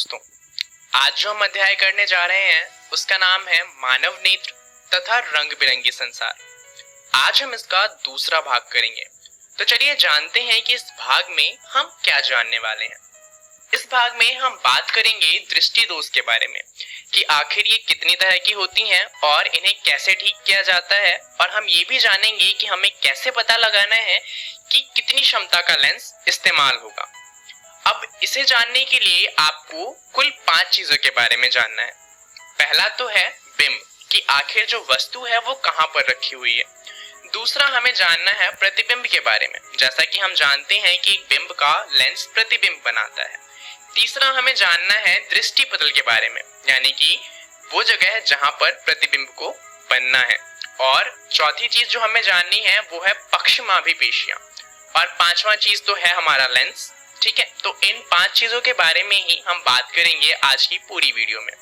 दोस्तों, आज जो हम अध्याय करने जा रहे हैं उसका नाम है मानव नेत्र तथा रंग बिरंगी संसार। आज हम इसका दूसरा भाग करेंगे। तो चलिए जानते हैं कि इस भाग में हम क्या जानने वाले हैं। इस भाग में हम बात करेंगे दृष्टि दोष के बारे में कि आखिर ये कितनी तरह की होती हैं और इन्हें कैसे ठीक किया जाता है, और हम ये भी जानेंगे कि हमें कैसे पता लगाना है कि कितनी क्षमता का लेंस इस्तेमाल होगा। अब इसे जानने के लिए आपको कुल 5 चीजों के बारे में जानना है। पहला तो है बिंब, कि आखिर जो वस्तु है वो कहाँ पर रखी हुई है। दूसरा हमें जानना है प्रतिबिंब के बारे में, जैसा कि हम जानते हैं कि एक बिंब का लेंस प्रतिबिंब बनाता है। तीसरा हमें जानना है दृष्टि पटल के बारे में, यानी कि वो जगह है जहां पर प्रतिबिंब को बनना है। और चौथी चीज जो हमें जाननी है वो है पक्षमाभिपेशियां। और पांचवा चीज तो है हमारा लेंस। ठीक है, तो इन 5 चीजों के बारे में ही हम बात करेंगे आज की पूरी वीडियो में।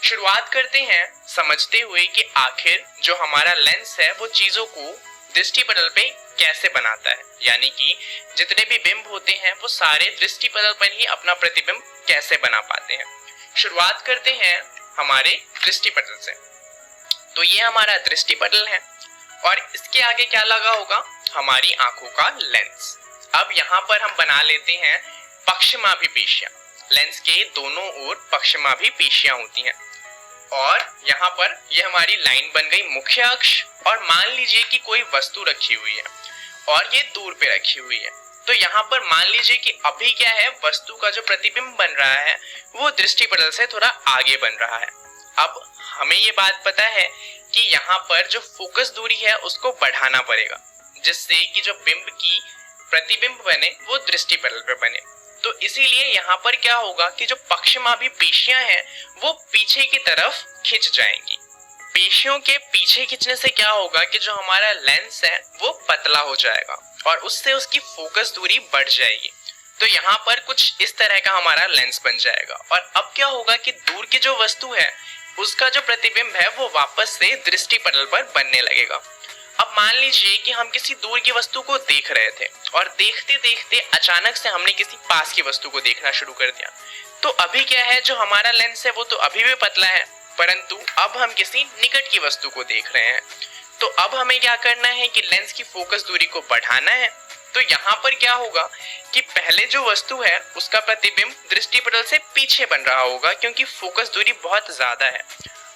शुरुआत करते हैं समझते हुए कि आखिर जो हमारा लेंस है वो चीजों को दृष्टि पटल पे कैसे बनाता है, यानी कि जितने भी बिंब होते हैं वो सारे दृष्टि पटल पर ही अपना प्रतिबिंब कैसे बना पाते हैं। शुरुआत करते हैं हमारे दृष्टि पटल से। तो ये हमारा दृष्टि पटल है और इसके आगे क्या लगा होगा, हमारी आंखों का लेंस। अब यहाँ पर हम बना लेते हैं पक्षमाभिपेशियां। लेंस के दोनों ओर पक्षमाभिपेशियां होती हैं और यहाँ पर ये हमारी लाइन बन गई मुख्य अक्ष। और मान लीजिए कि कोई वस्तु रखी हुई है और ये दूर पे रखी हुई है, तो यहाँ पर मान लीजिए कि अभी क्या है, वस्तु का जो प्रतिबिंब बन रहा है वो दृष्टि पटल से थोड़ा आगे बन रहा है। अब हमें ये बात पता है कि यहाँ पर जो फोकस दूरी है उसको बढ़ाना पड़ेगा, जिससे कि जो बिंब की प्रतिबिंब बने वो दृष्टि पटल पर बने। तो इसीलिए यहाँ पर क्या होगा कि जो पक्षमाभिपेशियां हैं वो पीछे की तरफ खिंच जाएंगी। पेशियों के पीछे खिंचने से क्या होगा कि जो हमारा लेंस है वो पतला हो जाएगा और उससे उसकी फोकस दूरी बढ़ जाएगी। तो यहाँ पर कुछ इस तरह का हमारा लेंस बन जाएगा। और अब क्या होगा कि दूर की जो वस्तु है उसका जो प्रतिबिंब है वो वापस से दृष्टि पटल पर बनने लगेगा। अब मान लीजिए कि हम किसी दूर की वस्तु को देख रहे थे और देखते देखते अचानक से हमने किसी पास की वस्तु को देखना शुरू कर दिया। तो अभी क्या है, जो हमारा लेंस है वो तो अभी भी पतला है, परंतु अब हम किसी निकट की वस्तु को देख रहे हैं। तो अब हमें क्या करना है कि लेंस की फोकस दूरी को बढ़ाना है। तो यहाँ पर क्या होगा कि पहले जो वस्तु है उसका प्रतिबिंब दृष्टि पटल से पीछे बन रहा होगा, क्योंकि फोकस दूरी बहुत ज्यादा है।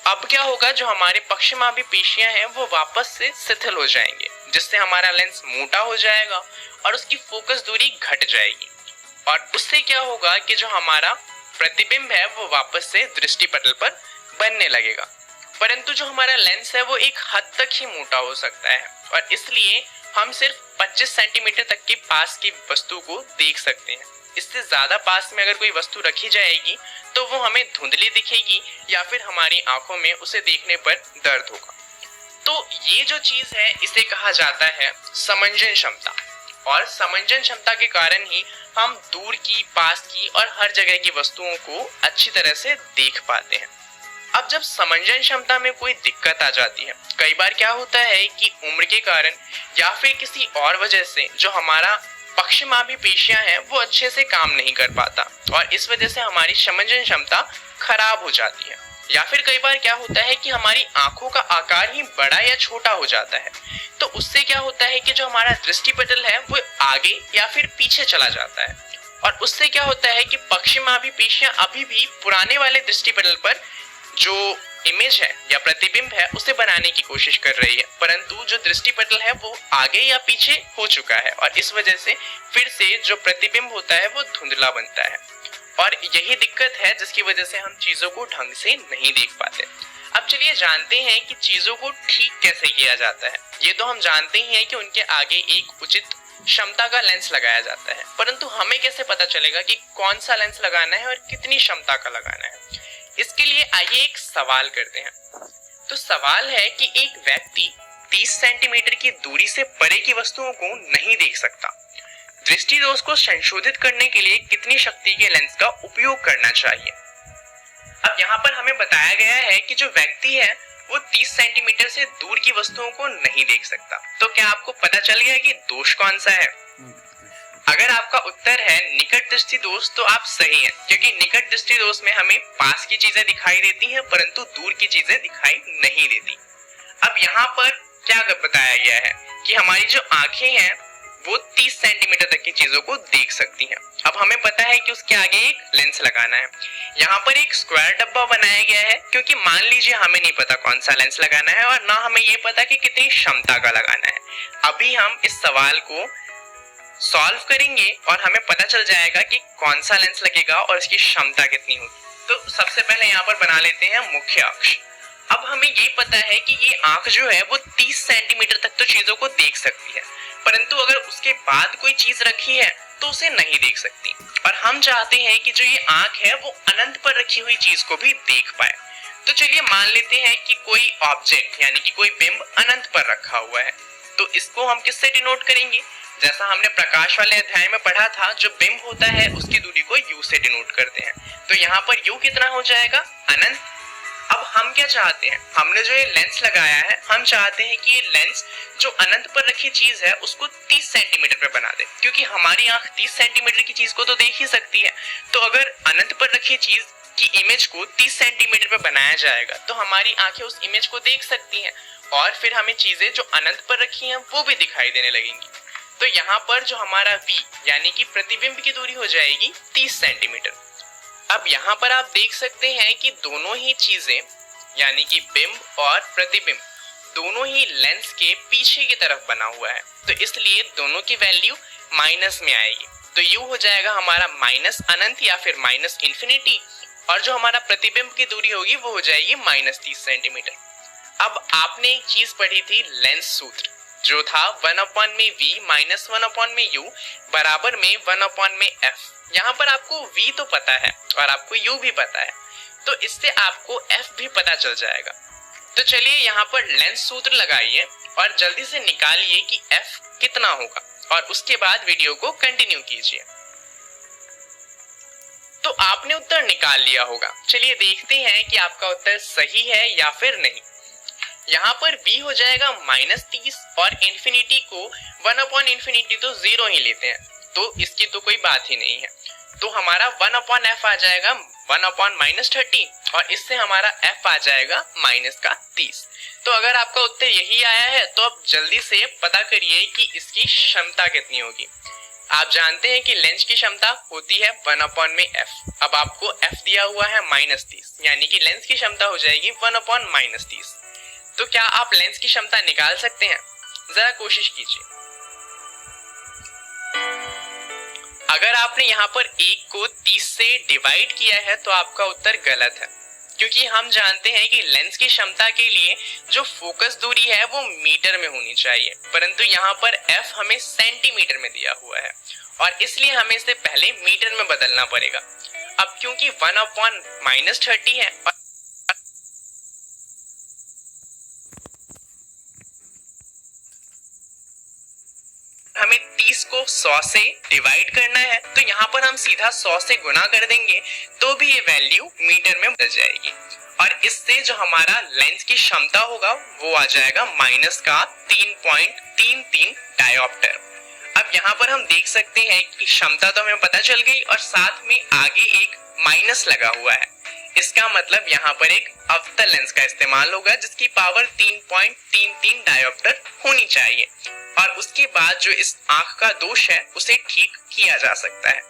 अब क्या होगा, जो हमारे पक्षमाभिपेशियां हैं वो वापस से शिथिल हो जाएंगे, जिससे हमारा लेंस मोटा हो जाएगा और उसकी फोकस दूरी घट जाएगी। और उससे क्या होगा कि जो हमारा प्रतिबिंब है वो वापस से दृष्टि पटल पर बनने लगेगा। परंतु जो हमारा लेंस है वो एक हद तक ही मोटा हो सकता है और इसलिए हम सिर्फ 25 सेंटीमीटर तक के पास की वस्तु को देख सकते हैं। इससे ज्यादा पास में अगर कोई वस्तु रखी जाएगी तो वो हमें धुंधली दिखेगी या फिर हमारी आंखों में उसे देखने पर दर्द होगा। तो ये जो चीज है इसे कहा जाता है समंजन क्षमता। और समंजन क्षमता के कारण ही हम दूर की, पास की और हर जगह की वस्तुओं को अच्छी तरह से देख पाते हैं। अब जब समंजन क्षमता में कोई दिक्कत आ जाती है, कई बार क्या होता है कि उम्र के कारण या फिर किसी और वजह से जो हमारा पक्षमाभिपेशियां हैं वो अच्छे से काम नहीं कर पाता और इस वजह से हमारी समंजन क्षमता खराब हो जाती है। या फिर कई बार क्या होता है कि हमारी आंखों का आकार ही बड़ा या छोटा हो जाता है। तो उससे क्या होता है कि जो हमारा दृष्टि पटल है वो आगे या फिर पीछे चला जाता है और उससे क्या होता है कि पक्षमाभिपेशियां अभी भी पुराने वाले दृष्टि पटल पर जो इमेज है या प्रतिबिंब है उसे बनाने की कोशिश कर रही है, परंतु जो दृष्टि पटल है वो आगे या पीछे हो चुका है और इस वजह से फिर से जो प्रतिबिंब होता है वो धुंधला बनता है। और यही दिक्कत है जिसकी वजह से हम चीजों को ढंग से नहीं देख पाते। अब चलिए जानते हैं कि चीजों को ठीक कैसे किया जाता है। ये तो हम जानते ही हैं कि उनके आगे एक उचित क्षमता का लेंस लगाया जाता है, परंतु हमें कैसे पता चलेगा कि कौन सा लेंस लगाना है और कितनी क्षमता का लगाना है। इसके लिए आइए एक सवाल करते हैं। तो सवाल है कि एक व्यक्ति 30 सेंटीमीटर की दूरी से परे की वस्तुओं को नहीं देख सकता। दृष्टि दोष को संशोधित करने के लिए कितनी शक्ति के लेंस का उपयोग करना चाहिए। अब यहाँ पर हमें बताया गया है कि जो व्यक्ति है वो 30 सेंटीमीटर से दूर की वस्तुओं को नहीं देख सकता। तो क्या आपको पता चल गया कि दोष कौन सा है? अगर आपका उत्तर है निकट दृष्टि दोष तो आप सही हैं, क्योंकि निकट दृष्टि दोष में हमें पास की चीजें दिखाई देती हैं परंतु दूर की चीजें दिखाई नहीं देती। अब यहाँ पर क्या बताया गया है कि हमारी जो आंखें हैं वो 30 सेंटीमीटर तक की चीजों को देख सकती हैं। अब हमें पता है कि उसके आगे एक लेंस लगाना है। यहाँ पर एक स्क्वायर डब्बा बनाया गया है, क्योंकि मान लीजिए हमें नहीं पता कौन सा लेंस लगाना है और ना हमें ये पता कि कितनी क्षमता का लगाना है। अभी हम इस सवाल को सॉल्व करेंगे और हमें पता चल जाएगा कि कौन सा लेंस लगेगा और इसकी क्षमता कितनी होगी। तो सबसे पहले यहाँ पर बना लेते हैं मुख्य अक्ष। अब हमें ये पता है कि ये आंख जो है वो 30 सेंटीमीटर तक तो चीजों को देख सकती है, परंतु अगर उसके बाद कोई चीज रखी है तो उसे नहीं देख सकती। और हम चाहते हैं कि जो ये आंख है वो अनंत पर रखी हुई चीज को भी देख पाए। तो चलिए मान लेते हैं कि कोई ऑब्जेक्ट यानी कि कोई बिंब अनंत पर रखा हुआ है, तो इसको हम किससे डिनोट करेंगे? जैसा हमने प्रकाश वाले अध्याय में पढ़ा था, जो बिंब होता है उसकी दूरी को u से डिनोट करते हैं। तो यहाँ पर u कितना हो जाएगा? अनंत। अब हम क्या चाहते हैं? हमने जो ये लेंस लगाया है, हम चाहते हैं कि ये लेंस जो अनंत पर रखी चीज है उसको 30 सेंटीमीटर पे बना दे, क्योंकि हमारी आंख 30 सेंटीमीटर की चीज को तो देख ही सकती है। तो अगर अनंत पर रखी चीज की इमेज को 30 सेंटीमीटर पे बनाया जाएगा तो हमारी आंखें उस इमेज को देख सकती हैं और फिर हमें चीजें जो अनंत पर रखी हैं वो भी दिखाई देने लगेंगी। तो यहाँ पर जो हमारा v यानी कि प्रतिबिंब की दूरी हो जाएगी 30 सेंटीमीटर। अब यहाँ पर आप देख सकते हैं कि दोनों ही चीजें यानी कि बिंब और प्रतिबिंब दोनों ही लेंस के पीछे की तरफ बना हुआ है, तो इसलिए दोनों की वैल्यू माइनस में आएगी। तो u हो जाएगा हमारा माइनस अनंत या फिर माइनस इंफिनिटी, और जो हमारा प्रतिबिंब की दूरी होगी वो हो जाएगी माइनस 30 सेंटीमीटर। अब आपने एक चीज पढ़ी थी लेंस सूत्र, जो था 1/v माइनस 1/u बराबर में 1/f। यहाँ पर आपको v तो पता है और आपको u भी पता है, तो इससे आपको f भी पता चल जाएगा। तो चलिए यहाँ पर लेंस सूत्र लगाइए और जल्दी से निकालिए कि f कितना होगा और उसके बाद वीडियो को कंटिन्यू कीजिए। तो आपने उत्तर निकाल लिया होगा। चलिए देखते हैं कि आपका उत्तर सही है या फिर नहीं। यहाँ पर v हो जाएगा -30 और इंफिनिटी को 1/इंफिनिटी तो 0 ही लेते हैं, तो इसकी तो कोई बात ही नहीं है। तो हमारा 1/f आ जाएगा 1/-30 और इससे हमारा f आ जाएगा -30। तो अगर आपका उत्तर यही आया है तो अब जल्दी से पता करिए कि इसकी क्षमता कितनी होगी। आप जानते हैं कि लेंस की क्षमता होती है 1/f। अब आपको f दिया हुआ है -30, यानी कि लेंस की क्षमता हो जाएगी 1/-30। तो क्या आप लेंस की क्षमता निकाल सकते हैं? जरा कोशिश कीजिए। अगर आपने यहाँ पर 1 को 30 से डिवाइड किया है तो आपका उत्तर गलत है, क्योंकि हम जानते हैं कि लेंस की क्षमता के लिए जो फोकस दूरी है वो मीटर में होनी चाहिए, परंतु यहाँ पर f हमें सेंटीमीटर में दिया हुआ है और इसलिए हमें इसे पहले मीटर में बदलना पड़ेगा। अब क्योंकि 1/-30 है और हमें 30 को 100 से डिवाइड करना है, तो यहाँ पर हम सीधा 100 से गुना कर देंगे तो भी ये वैल्यू मीटर में बदल जाएगी और इससे जो हमारा लेंस की क्षमता होगा वो आ जाएगा -3.33 डायोप्टर। अब यहाँ पर हम देख सकते हैं कि क्षमता तो हमें पता चल गई और साथ में आगे एक माइनस लगा हुआ है। इसका मतलब यहाँ पर एक अवतल लेंस का इस्तेमाल होगा जिसकी पावर 3.33 डायोप्टर होनी चाहिए और उसके बाद जो इस आंख का दोष है उसे ठीक किया जा सकता है।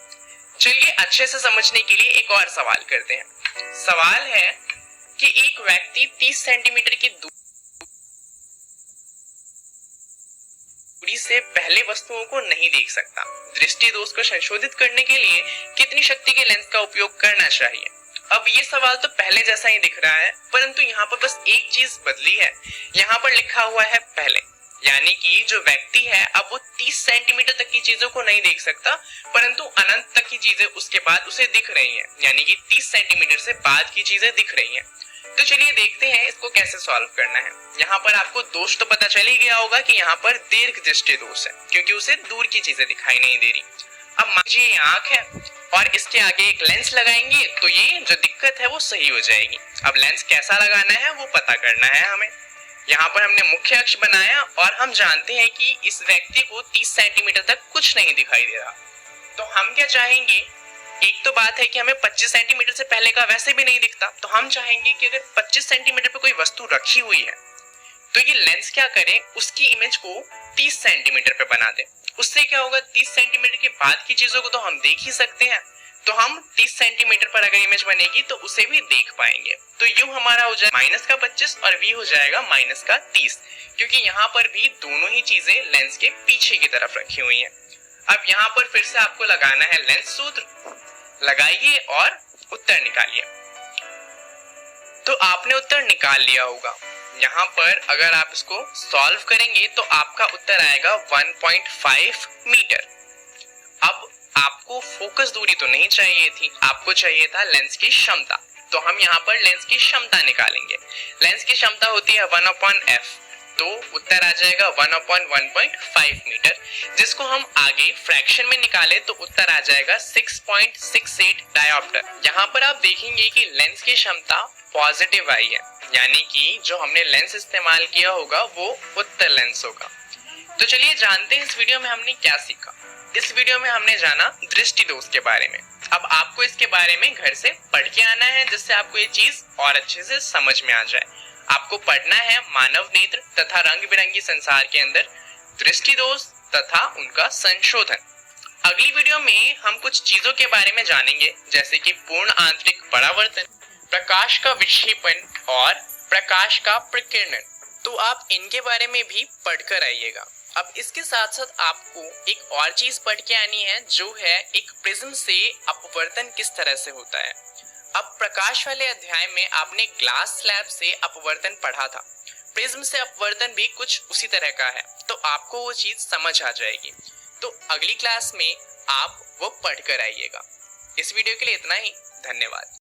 चलिए अच्छे से समझने के लिए एक और सवाल करते हैं। सवाल है कि एक व्यक्ति 30 सेंटीमीटर की दूरी से पहले वस्तुओं को नहीं देख सकता। दृष्टि दोष को संशोधित करने के लिए कितनी शक्ति के लेंस का उपयोग करना चाहिए? अब ये सवाल तो पहले जैसा ही दिख रहा है, परंतु यहाँ पर बस एक चीज बदली है। यहाँ पर लिखा हुआ है पहले, यानी कि जो व्यक्ति है अब वो 30 सेंटीमीटर तक की चीजों को नहीं देख सकता, परंतु अनंत तक की चीजें उसके बाद उसे दिख रही हैं, यानी कि 30 सेंटीमीटर से बाद की चीजें दिख रही हैं। तो चलिए देखते हैं इसको कैसे सॉल्व करना है। यहाँ पर आपको दोष तो पता चल ही गया होगा कि यहाँ पर दीर्घ दृष्टि दोष है, क्योंकि उसे दूर की चीजें दिखाई नहीं दे रही। अब मान लीजिए ये आंख है और इसके आगे एक लेंस लगाएंगे तो ये जो दिक्कत है वो सही हो जाएगी। अब लेंस कैसा लगाना है वो पता करना है हमें। यहाँ पर हमने मुख्य अक्ष बनाया और हम जानते हैं कि इस व्यक्ति को 30 सेंटीमीटर तक कुछ नहीं दिखाई दे रहा। तो हम क्या चाहेंगे, एक तो बात है कि हमें 25 सेंटीमीटर से पहले का वैसे भी नहीं दिखता, तो हम चाहेंगे कि अगर 25 सेंटीमीटर पे कोई वस्तु रखी हुई है तो ये लेंस क्या करे, उसकी इमेज को 30 सेंटीमीटर पे बना दे। उससे क्या होगा, 30 सेंटीमीटर के बाद की चीजों को तो हम देख ही सकते हैं, तो हम 30 सेंटीमीटर पर अगर इमेज बनेगी तो उसे भी देख पाएंगे। तो यू हमारा हो जाएगा -25 और v हो जाएगा -30, क्योंकि यहाँ पर भी दोनों ही चीजें लेंस के पीछे की तरफ रखी हुई हैं। अब यहाँ पर फिर से आपको लगाना है लेंस सूत्र, लगाइए और उत्तर निकालिए। तो आपने उत्तर निकाल लिया होगा। यहाँ पर अगर आप इसको सॉल्व करेंगे तो आपका उत्तर आएगा 1.5 मीटर। अब आपको फोकस दूरी तो नहीं चाहिए थी, आपको चाहिए था लेंस की क्षमता। तो हम यहाँ पर लेंस की क्षमता निकालेंगे। लेंस की क्षमता होती है 1/f, तो उत्तर आ जाएगा 1/1.5 मीटर, जिसको हम आगे फ्रैक्शन में निकाले तो उत्तर आ जाएगा 6.68 डायोप्टर। यहाँ पर आप देखेंगे कि लेंस की क्षमता पॉजिटिव आई है, यानी कि जो हमने लेंस इस्तेमाल किया होगा वो उत्तर लेंस होगा। तो चलिए जानते हैं इस वीडियो में हमने क्या सीखा। इस वीडियो में हमने जाना दृष्टि दोष के बारे में। अब आपको इसके बारे में घर से पढ़ के आना है, जिससे आपको ये चीज और अच्छे से समझ में आ जाए। आपको पढ़ना है मानव नेत्र तथा रंग बिरंगी संसार के अंदर दृष्टि दोष तथा उनका संशोधन। अगली वीडियो में हम कुछ चीजों के बारे में जानेंगे, जैसे कि पूर्ण आंतरिक परावर्तन, प्रकाश का विक्षेपण और प्रकाश का प्रकीर्णन। तो आप इनके बारे में भी पढ़कर आइएगा। अब इसके साथ साथ आपको एक और चीज पढ़ के आनी है, जो है एक प्रिज्म से अपवर्तन किस तरह से होता है। अब प्रकाश वाले अध्याय में आपने ग्लास स्लैब से अपवर्तन पढ़ा था, प्रिज्म से अपवर्तन भी कुछ उसी तरह का है, तो आपको वो चीज समझ आ जाएगी। तो अगली क्लास में आप वो पढ़कर आइएगा। इस वीडियो के लिए इतना ही, धन्यवाद।